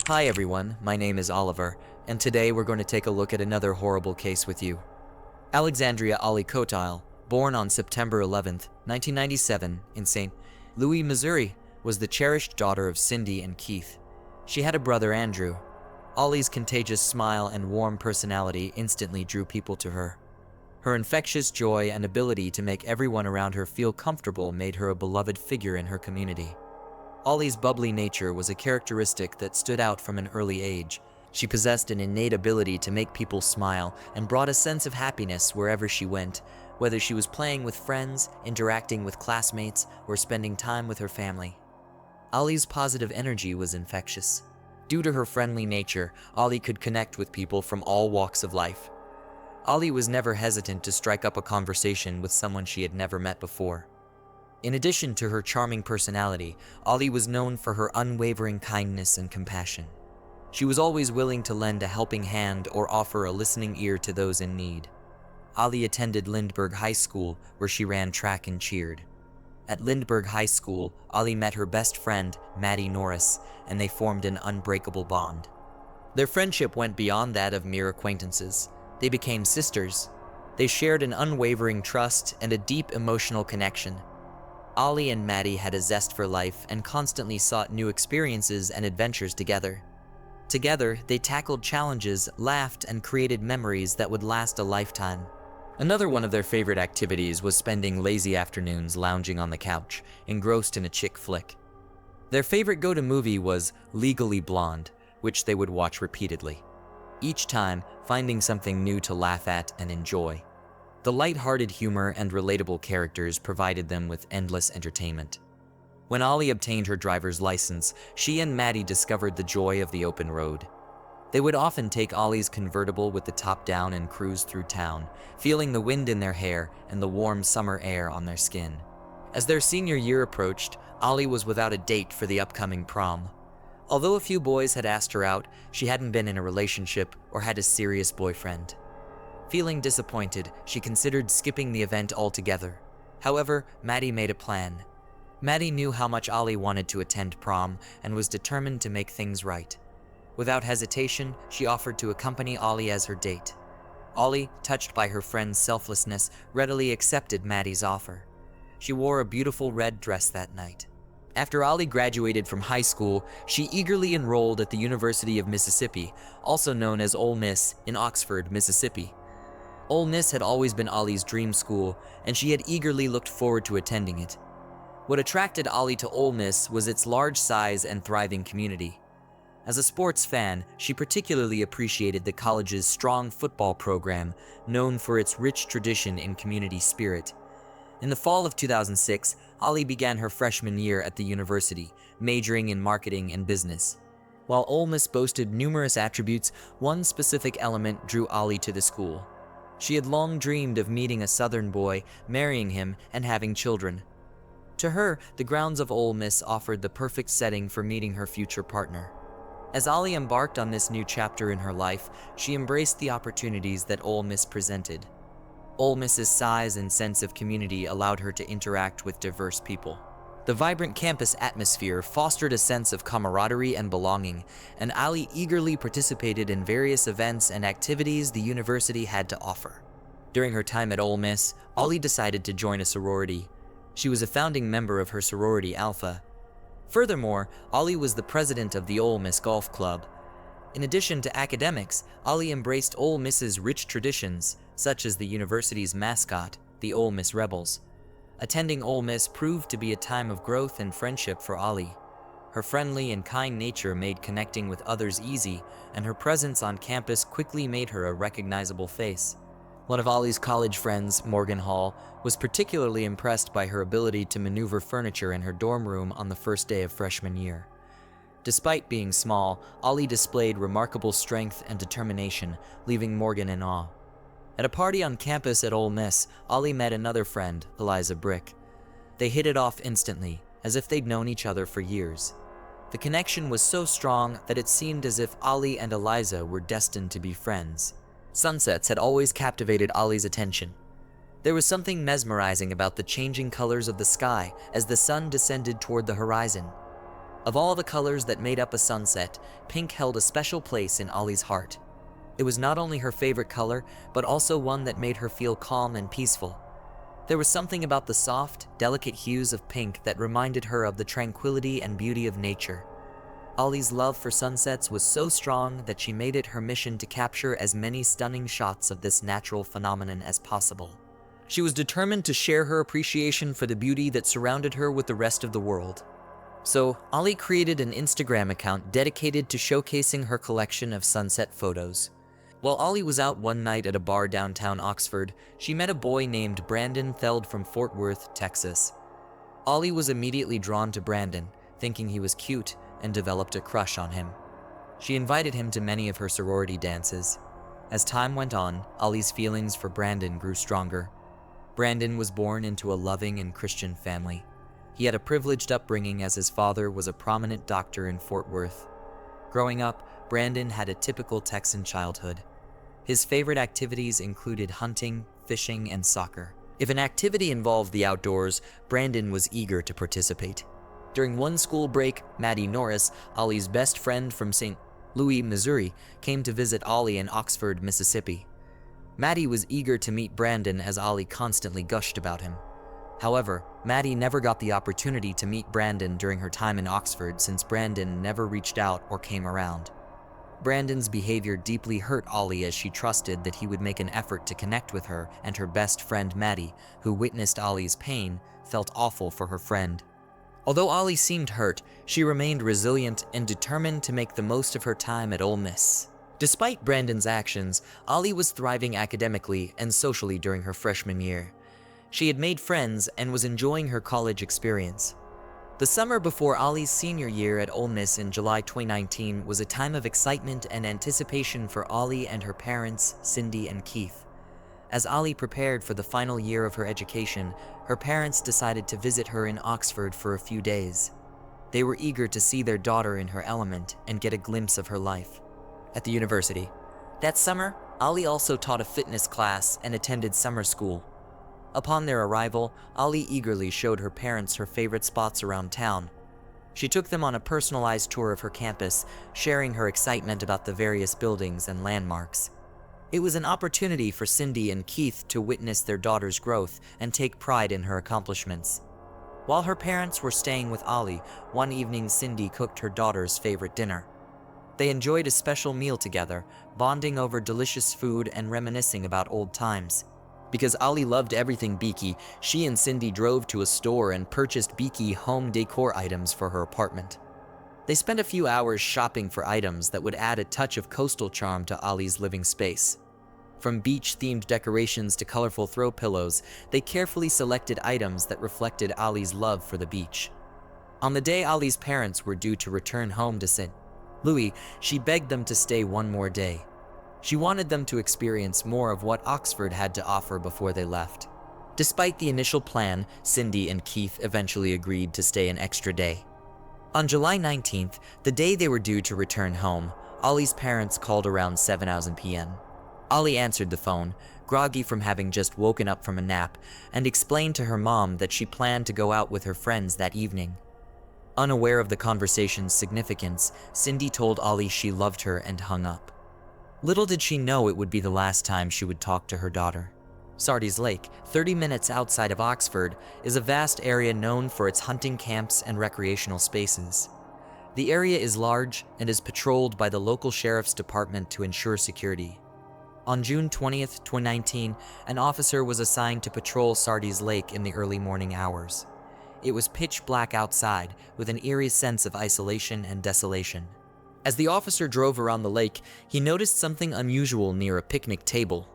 Hi everyone, my name is Oliver, and today we're going to take a look at another horrible case with you. Alexandria Kostial, born on September 11th, 1997, in St. Louis, Missouri, was the cherished daughter of Cindy and Keith. She had a brother, Andrew. Ollie's contagious smile and warm personality instantly drew people to her. Her infectious joy and ability to make everyone around her feel comfortable made her a beloved figure in her community. Ollie's bubbly nature was a characteristic that stood out from an early age. She possessed an innate ability to make people smile and brought a sense of happiness wherever she went, whether she was playing with friends, interacting with classmates, or spending time with her family. Ollie's positive energy was infectious. Due to her friendly nature, Ollie could connect with people from all walks of life. Ollie was never hesitant to strike up a conversation with someone she had never met before. In addition to her charming personality, Ollie was known for her unwavering kindness and compassion. She was always willing to lend a helping hand or offer a listening ear to those in need. Ollie attended Lindbergh High School, where she ran track and cheered. At Lindbergh High School, Ollie met her best friend, Maddie Norris, and they formed an unbreakable bond. Their friendship went beyond that of mere acquaintances. They became sisters. They shared an unwavering trust and a deep emotional connection. Ollie and Maddie had a zest for life and constantly sought new experiences and adventures together. Together, they tackled challenges, laughed, and created memories that would last a lifetime. Another one of their favorite activities was spending lazy afternoons lounging on the couch, engrossed in a chick flick. Their favorite go-to movie was Legally Blonde, which they would watch repeatedly, each time finding something new to laugh at and enjoy. The light-hearted humor and relatable characters provided them with endless entertainment. When Ollie obtained her driver's license, she and Maddie discovered the joy of the open road. They would often take Ollie's convertible with the top down and cruise through town, feeling the wind in their hair and the warm summer air on their skin. As their senior year approached, Ollie was without a date for the upcoming prom. Although a few boys had asked her out, she hadn't been in a relationship or had a serious boyfriend. Feeling disappointed, she considered skipping the event altogether. However, Maddie made a plan. Maddie knew how much Ollie wanted to attend prom and was determined to make things right. Without hesitation, she offered to accompany Ollie as her date. Ollie, touched by her friend's selflessness, readily accepted Maddie's offer. She wore a beautiful red dress that night. After Ollie graduated from high school, she eagerly enrolled at the University of Mississippi, also known as Ole Miss, in Oxford, Mississippi. Ole Miss had always been Ollie's dream school, and she had eagerly looked forward to attending it. What attracted Ollie to Ole Miss was its large size and thriving community. As a sports fan, she particularly appreciated the college's strong football program, known for its rich tradition and community spirit. In the fall of 2006, Ollie began her freshman year at the university, majoring in marketing and business. While Ole Miss boasted numerous attributes, one specific element drew Ollie to the school. She had long dreamed of meeting a Southern boy, marrying him, and having children. To her, the grounds of Ole Miss offered the perfect setting for meeting her future partner. As Ollie embarked on this new chapter in her life, she embraced the opportunities that Ole Miss presented. Ole Miss's size and sense of community allowed her to interact with diverse people. The vibrant campus atmosphere fostered a sense of camaraderie and belonging, and Ollie eagerly participated in various events and activities the university had to offer. During her time at Ole Miss, Ollie decided to join a sorority. She was a founding member of her sorority Alpha. Furthermore, Ollie was the president of the Ole Miss Golf Club. In addition to academics, Ollie embraced Ole Miss's rich traditions, such as the university's mascot, the Ole Miss Rebels. Attending Ole Miss proved to be a time of growth and friendship for Ollie. Her friendly and kind nature made connecting with others easy, and her presence on campus quickly made her a recognizable face. One of Ollie's college friends, Morgan Hall, was particularly impressed by her ability to maneuver furniture in her dorm room on the first day of freshman year. Despite being small, Ollie displayed remarkable strength and determination, leaving Morgan in awe. At a party on campus at Ole Miss, Ollie met another friend, Eliza Brick. They hit it off instantly, as if they'd known each other for years. The connection was so strong that it seemed as if Ollie and Eliza were destined to be friends. Sunsets had always captivated Ollie's attention. There was something mesmerizing about the changing colors of the sky as the sun descended toward the horizon. Of all the colors that made up a sunset, pink held a special place in Ollie's heart. It was not only her favorite color, but also one that made her feel calm and peaceful. There was something about the soft, delicate hues of pink that reminded her of the tranquility and beauty of nature. Ollie's love for sunsets was so strong that she made it her mission to capture as many stunning shots of this natural phenomenon as possible. She was determined to share her appreciation for the beauty that surrounded her with the rest of the world. So, Ollie created an Instagram account dedicated to showcasing her collection of sunset photos. While Ollie was out one night at a bar downtown Oxford, she met a boy named Brandon Feld from Fort Worth, Texas. Ollie was immediately drawn to Brandon, thinking he was cute, and developed a crush on him. She invited him to many of her sorority dances. As time went on, Ollie's feelings for Brandon grew stronger. Brandon was born into a loving and Christian family. He had a privileged upbringing as his father was a prominent doctor in Fort Worth. Growing up, Brandon had a typical Texan childhood. His favorite activities included hunting, fishing, and soccer. If an activity involved the outdoors, Brandon was eager to participate. During one school break, Maddie Norris, Ollie's best friend from St. Louis, Missouri, came to visit Ollie in Oxford, Mississippi. Maddie was eager to meet Brandon as Ollie constantly gushed about him. However, Maddie never got the opportunity to meet Brandon during her time in Oxford since Brandon never reached out or came around. Brandon's behavior deeply hurt Ollie as she trusted that he would make an effort to connect with her, and her best friend Maddie, who witnessed Ollie's pain, felt awful for her friend. Although Ollie seemed hurt, she remained resilient and determined to make the most of her time at Ole Miss. Despite Brandon's actions, Ollie was thriving academically and socially during her freshman year. She had made friends and was enjoying her college experience. The summer before Ollie's senior year at Ole Miss in July 2019 was a time of excitement and anticipation for Ollie and her parents, Cindy and Keith. As Ollie prepared for the final year of her education, her parents decided to visit her in Oxford for a few days. They were eager to see their daughter in her element and get a glimpse of her life at the university. That summer, Ollie also taught a fitness class and attended summer school. Upon their arrival, Ollie eagerly showed her parents her favorite spots around town. She took them on a personalized tour of her campus, sharing her excitement about the various buildings and landmarks. It was an opportunity for Cindy and Keith to witness their daughter's growth and take pride in her accomplishments. While her parents were staying with Ollie, one evening Cindy cooked her daughter's favorite dinner. They enjoyed a special meal together, bonding over delicious food and reminiscing about old times. Because Ollie loved everything Beaky, she and Cindy drove to a store and purchased Beaky home decor items for her apartment. They spent a few hours shopping for items that would add a touch of coastal charm to Ollie's living space. From beach-themed decorations to colorful throw pillows, they carefully selected items that reflected Ollie's love for the beach. On the day Ollie's parents were due to return home to St. Louis, she begged them to stay one more day. She wanted them to experience more of what Oxford had to offer before they left. Despite the initial plan, Cindy and Keith eventually agreed to stay an extra day. On July 19th, the day they were due to return home, Ollie's parents called around 7:00 p.m. Ollie answered the phone, groggy from having just woken up from a nap, and explained to her mom that she planned to go out with her friends that evening. Unaware of the conversation's significance, Cindy told Ollie she loved her and hung up. Little did she know it would be the last time she would talk to her daughter. Sardi's Lake, 30 minutes outside of Oxford, is a vast area known for its hunting camps and recreational spaces. The area is large and is patrolled by the local sheriff's department to ensure security. On June 20th, 2019, an officer was assigned to patrol Sardi's Lake in the early morning hours. It was pitch black outside, with an eerie sense of isolation and desolation. As the officer drove around the lake, he noticed something unusual near a picnic table.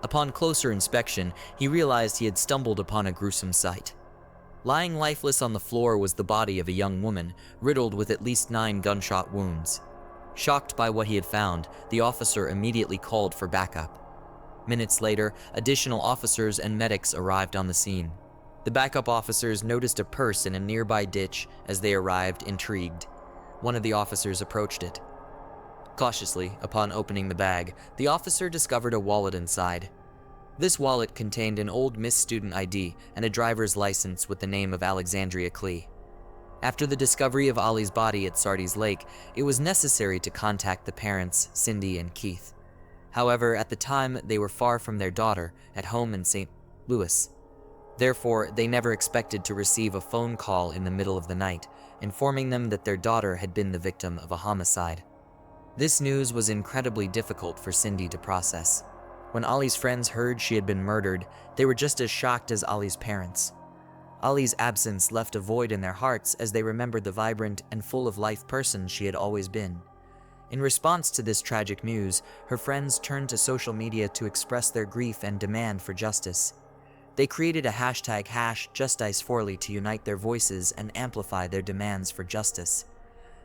Upon closer inspection, he realized he had stumbled upon a gruesome sight. Lying lifeless on the floor was the body of a young woman, riddled with at least 9 gunshot wounds. Shocked by what he had found, the officer immediately called for backup. Minutes later, additional officers and medics arrived on the scene. The backup officers noticed a purse in a nearby ditch. As they arrived, intrigued, one of the officers approached it. Cautiously, upon opening the bag, the officer discovered a wallet inside. This wallet contained an old Miss Student ID and a driver's license with the name of Alexandria Clee. After the discovery of Ollie's body at Sardi's Lake, it was necessary to contact the parents, Cindy and Keith. However, at the time, they were far from their daughter, at home in St. Louis. Therefore, they never expected to receive a phone call in the middle of the night, informing them that their daughter had been the victim of a homicide. This news was incredibly difficult for Cindy to process. When Ollie's friends heard she had been murdered, they were just as shocked as Ollie's parents. Ollie's absence left a void in their hearts as they remembered the vibrant and full-of-life person she had always been. In response to this tragic news, her friends turned to social media to express their grief and demand for justice. They created a hashtag #JusticeForLy to unite their voices and amplify their demands for justice.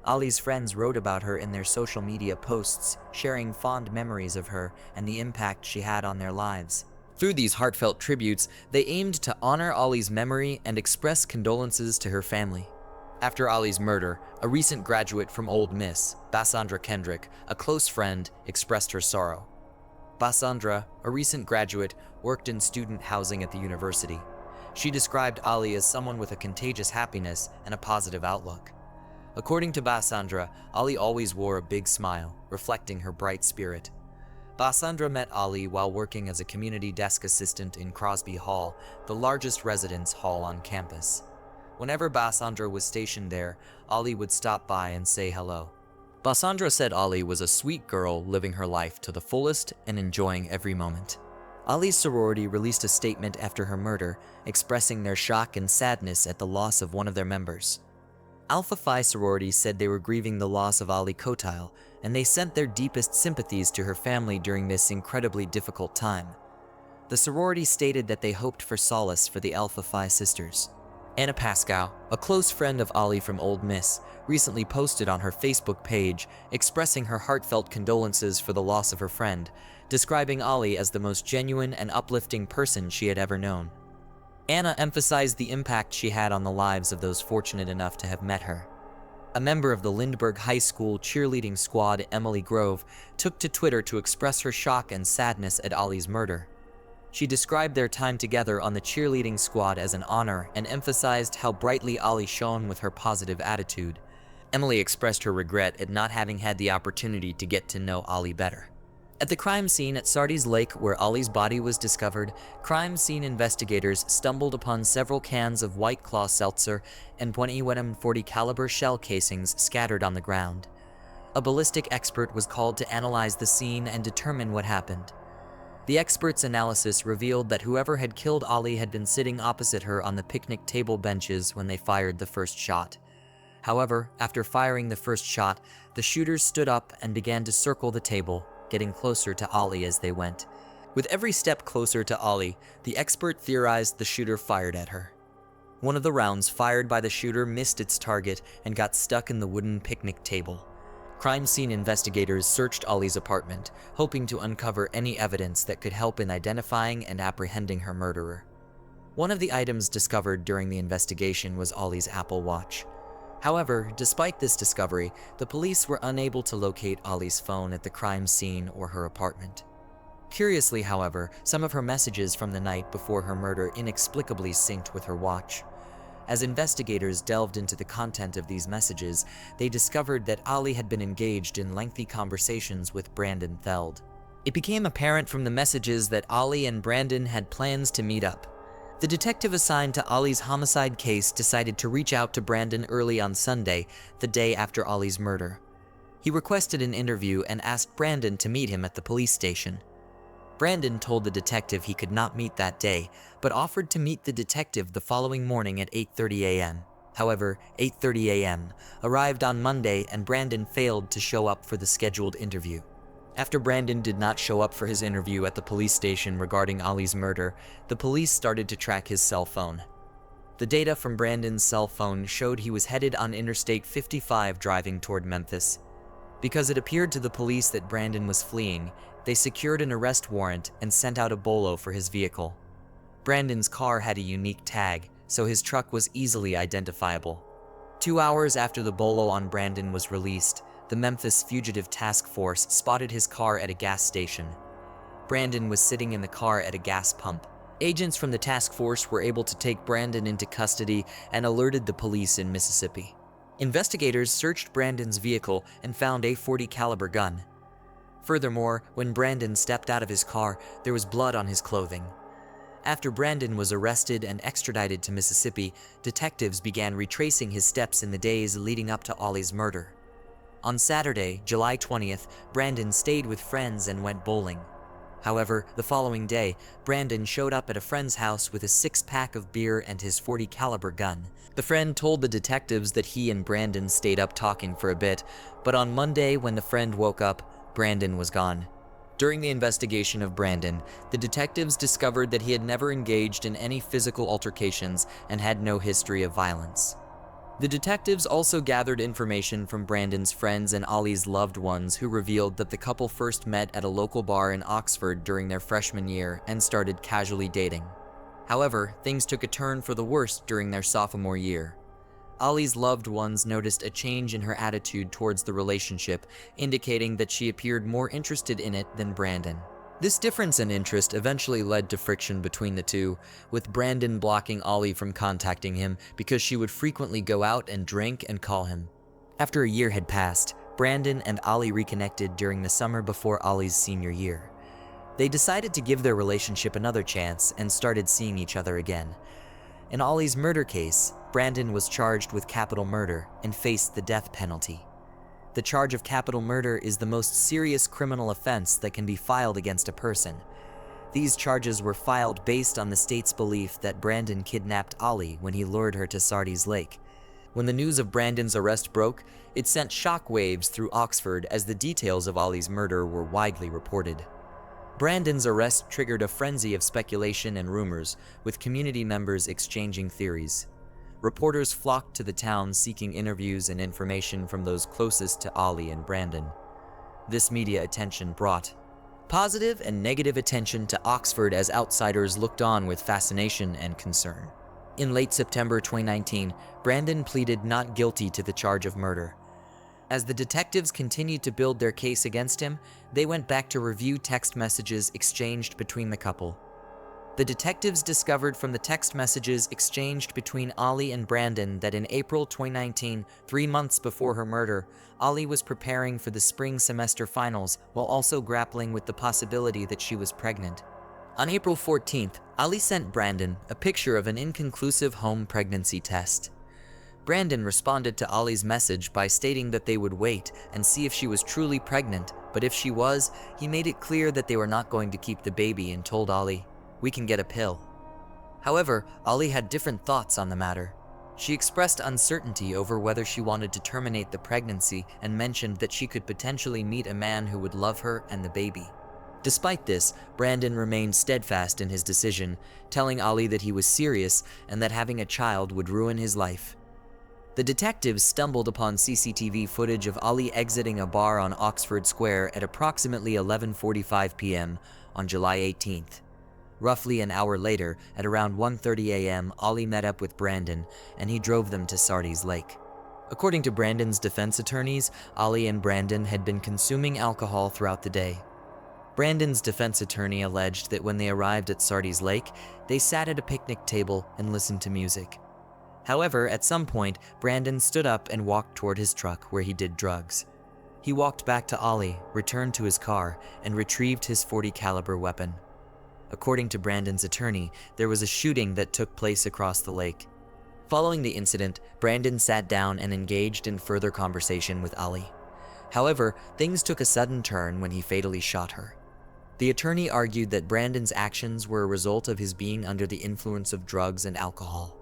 Ollie's friends wrote about her in their social media posts, sharing fond memories of her and the impact she had on their lives. Through these heartfelt tributes, they aimed to honor Ollie's memory and express condolences to her family. After Ollie's murder, a recent graduate from Ole Miss, Bassandra Kendrick, a close friend, expressed her sorrow. Bassandra, a recent graduate, worked in student housing at the university. She described Ollie as someone with a contagious happiness and a positive outlook. According to Bassandra, Ollie always wore a big smile, reflecting her bright spirit. Bassandra met Ollie while working as a community desk assistant in Crosby Hall, the largest residence hall on campus. Whenever Bassandra was stationed there, Ollie would stop by and say hello. Bassandra said Ollie was a sweet girl living her life to the fullest and enjoying every moment. Ollie's sorority released a statement after her murder, expressing their shock and sadness at the loss of one of their members. Alpha Phi sorority said they were grieving the loss of Ollie Kostial, and they sent their deepest sympathies to her family during this incredibly difficult time. The sorority stated that they hoped for solace for the Alpha Phi sisters. Anna Pascoe, a close friend of Ollie from Ole Miss, recently posted on her Facebook page expressing her heartfelt condolences for the loss of her friend, describing Ollie as the most genuine and uplifting person she had ever known. Anna emphasized the impact she had on the lives of those fortunate enough to have met her. A member of the Lindbergh High School cheerleading squad, Emily Grove, took to Twitter to express her shock and sadness at Ollie's murder. She described their time together on the cheerleading squad as an honor and emphasized how brightly Ollie shone with her positive attitude. Emily expressed her regret at not having had the opportunity to get to know Ollie better. At the crime scene at Sardi's Lake, where Ollie's body was discovered, crime scene investigators stumbled upon several cans of White Claw seltzer and 20 caliber shell casings scattered on the ground. A ballistic expert was called to analyze the scene and determine what happened. The expert's analysis revealed that whoever had killed Ollie had been sitting opposite her on the picnic table benches when they fired the first shot. However, after firing the first shot, the shooters stood up and began to circle the table, getting closer to Ollie as they went. With every step closer to Ollie, the expert theorized the shooter fired at her. One of the rounds fired by the shooter missed its target and got stuck in the wooden picnic table. Crime scene investigators searched Ollie's apartment, hoping to uncover any evidence that could help in identifying and apprehending her murderer. One of the items discovered during the investigation was Ollie's Apple Watch. However, despite this discovery, the police were unable to locate Ollie's phone at the crime scene or her apartment. Curiously, however, some of her messages from the night before her murder inexplicably synced with her watch. As investigators delved into the content of these messages, they discovered that Ollie had been engaged in lengthy conversations with Brandon Feld. It became apparent from the messages that Ollie and Brandon had plans to meet up. The detective assigned to Ollie's homicide case decided to reach out to Brandon early on Sunday, the day after Ollie's murder. He requested an interview and asked Brandon to meet him at the police station. Brandon told the detective he could not meet that day, but offered to meet the detective the following morning at 8:30 a.m. However, 8:30 a.m. arrived on Monday and Brandon failed to show up for the scheduled interview. After Brandon did not show up for his interview at the police station regarding Ollie's murder, the police started to track his cell phone. The data from Brandon's cell phone showed he was headed on Interstate 55 driving toward Memphis. Because it appeared to the police that Brandon was fleeing, they secured an arrest warrant and sent out a bolo for his vehicle. Brandon's car had a unique tag, so his truck was easily identifiable. 2 hours after the bolo on Brandon was released, the Memphis Fugitive Task Force spotted his car at a gas station. Brandon was sitting in the car at a gas pump. Agents from the task force were able to take Brandon into custody and alerted the police in Mississippi. Investigators searched Brandon's vehicle and found a .40 caliber gun. Furthermore, when Brandon stepped out of his car, there was blood on his clothing. After Brandon was arrested and extradited to Mississippi, detectives began retracing his steps in the days leading up to Ollie's murder. On Saturday, July 20th, Brandon stayed with friends and went bowling. However, the following day, Brandon showed up at a friend's house with a 6-pack of beer and his .40 caliber gun. The friend told the detectives that he and Brandon stayed up talking for a bit, but on Monday, when the friend woke up, Brandon was gone. During the investigation of Brandon, the detectives discovered that he had never engaged in any physical altercations and had no history of violence. The detectives also gathered information from Brandon's friends and Ollie's loved ones, who revealed that the couple first met at a local bar in Oxford during their freshman year and started casually dating. However, things took a turn for the worse during their sophomore year. Ollie's loved ones noticed a change in her attitude towards the relationship, indicating that she appeared more interested in it than Brandon. This difference in interest eventually led to friction between the two, with Brandon blocking Ollie from contacting him because she would frequently go out and drink and call him. After a year had passed, Brandon and Ollie reconnected during the summer before Ollie's senior year. They decided to give their relationship another chance and started seeing each other again. In Ollie's murder case, Brandon was charged with capital murder and faced the death penalty. The charge of capital murder is the most serious criminal offense that can be filed against a person. These charges were filed based on the state's belief that Brandon kidnapped Ollie when he lured her to Sardi's Lake. When the news of Brandon's arrest broke, it sent shockwaves through Oxford as the details of Ollie's murder were widely reported. Brandon's arrest triggered a frenzy of speculation and rumors, with community members exchanging theories. Reporters flocked to the town seeking interviews and information from those closest to Ollie and Brandon. This media attention brought positive and negative attention to Oxford as outsiders looked on with fascination and concern. In late September 2019, Brandon pleaded not guilty to the charge of murder. As the detectives continued to build their case against him, they went back to review text messages exchanged between the couple. The detectives discovered from the text messages exchanged between Ollie and Brandon that in April 2019, 3 months before her murder, Ollie was preparing for the spring semester finals while also grappling with the possibility that she was pregnant. On April 14th, Ollie sent Brandon a picture of an inconclusive home pregnancy test. Brandon responded to Ollie's message by stating that they would wait and see if she was truly pregnant, but if she was, he made it clear that they were not going to keep the baby and told Ollie, "We can get a pill." However, Ollie had different thoughts on the matter. She expressed uncertainty over whether she wanted to terminate the pregnancy and mentioned that she could potentially meet a man who would love her and the baby. Despite this, Brandon remained steadfast in his decision, telling Ollie that he was serious and that having a child would ruin his life. The detectives stumbled upon CCTV footage of Ollie exiting a bar on Oxford Square at approximately 11:45 p.m. on July 18th. Roughly an hour later, at around 1:30 a.m., Ollie met up with Brandon, and he drove them to Sardi's Lake. According to Brandon's defense attorneys, Ollie and Brandon had been consuming alcohol throughout the day. Brandon's defense attorney alleged that when they arrived at Sardi's Lake, they sat at a picnic table and listened to music. However, at some point, Brandon stood up and walked toward his truck where he did drugs. He walked back to Ollie, returned to his car, and retrieved his .40 caliber weapon. According to Brandon's attorney, there was a shooting that took place across the lake. Following the incident, Brandon sat down and engaged in further conversation with Ollie. However, things took a sudden turn when he fatally shot her. The attorney argued that Brandon's actions were a result of his being under the influence of drugs and alcohol.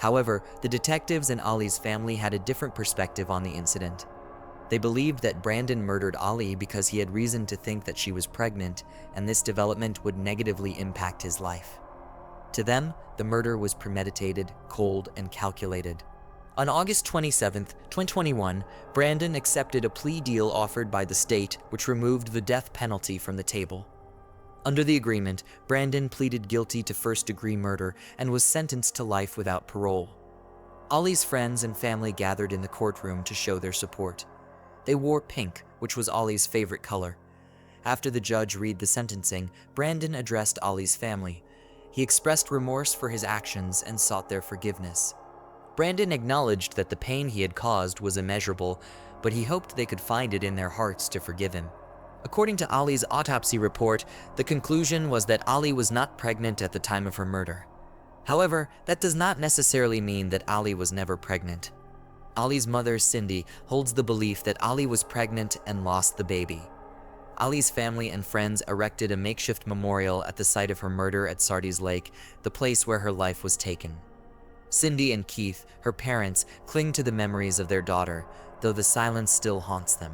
However, the detectives and Ollie's family had a different perspective on the incident. They believed that Brandon murdered Ollie because he had reason to think that she was pregnant, and this development would negatively impact his life. To them, the murder was premeditated, cold, and calculated. On August 27, 2021, Brandon accepted a plea deal offered by the state, which removed the death penalty from the table. Under the agreement, Brandon pleaded guilty to first-degree murder and was sentenced to life without parole. Ollie's friends and family gathered in the courtroom to show their support. They wore pink, which was Ollie's favorite color. After the judge read the sentencing, Brandon addressed Ollie's family. He expressed remorse for his actions and sought their forgiveness. Brandon acknowledged that the pain he had caused was immeasurable, but he hoped they could find it in their hearts to forgive him. According to Ali's autopsy report, the conclusion was that Ali was not pregnant at the time of her murder. However, that does not necessarily mean that Ali was never pregnant. Ali's mother, Cindy, holds the belief that Ali was pregnant and lost the baby. Ali's family and friends erected a makeshift memorial at the site of her murder at Sardis Lake, the place where her life was taken. Cindy and Keith, her parents, cling to the memories of their daughter, though the silence still haunts them.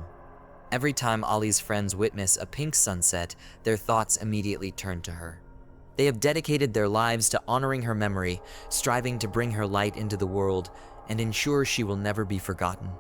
Every time Ali's friends witness a pink sunset, their thoughts immediately turn to her. They have dedicated their lives to honoring her memory, striving to bring her light into the world and ensure she will never be forgotten.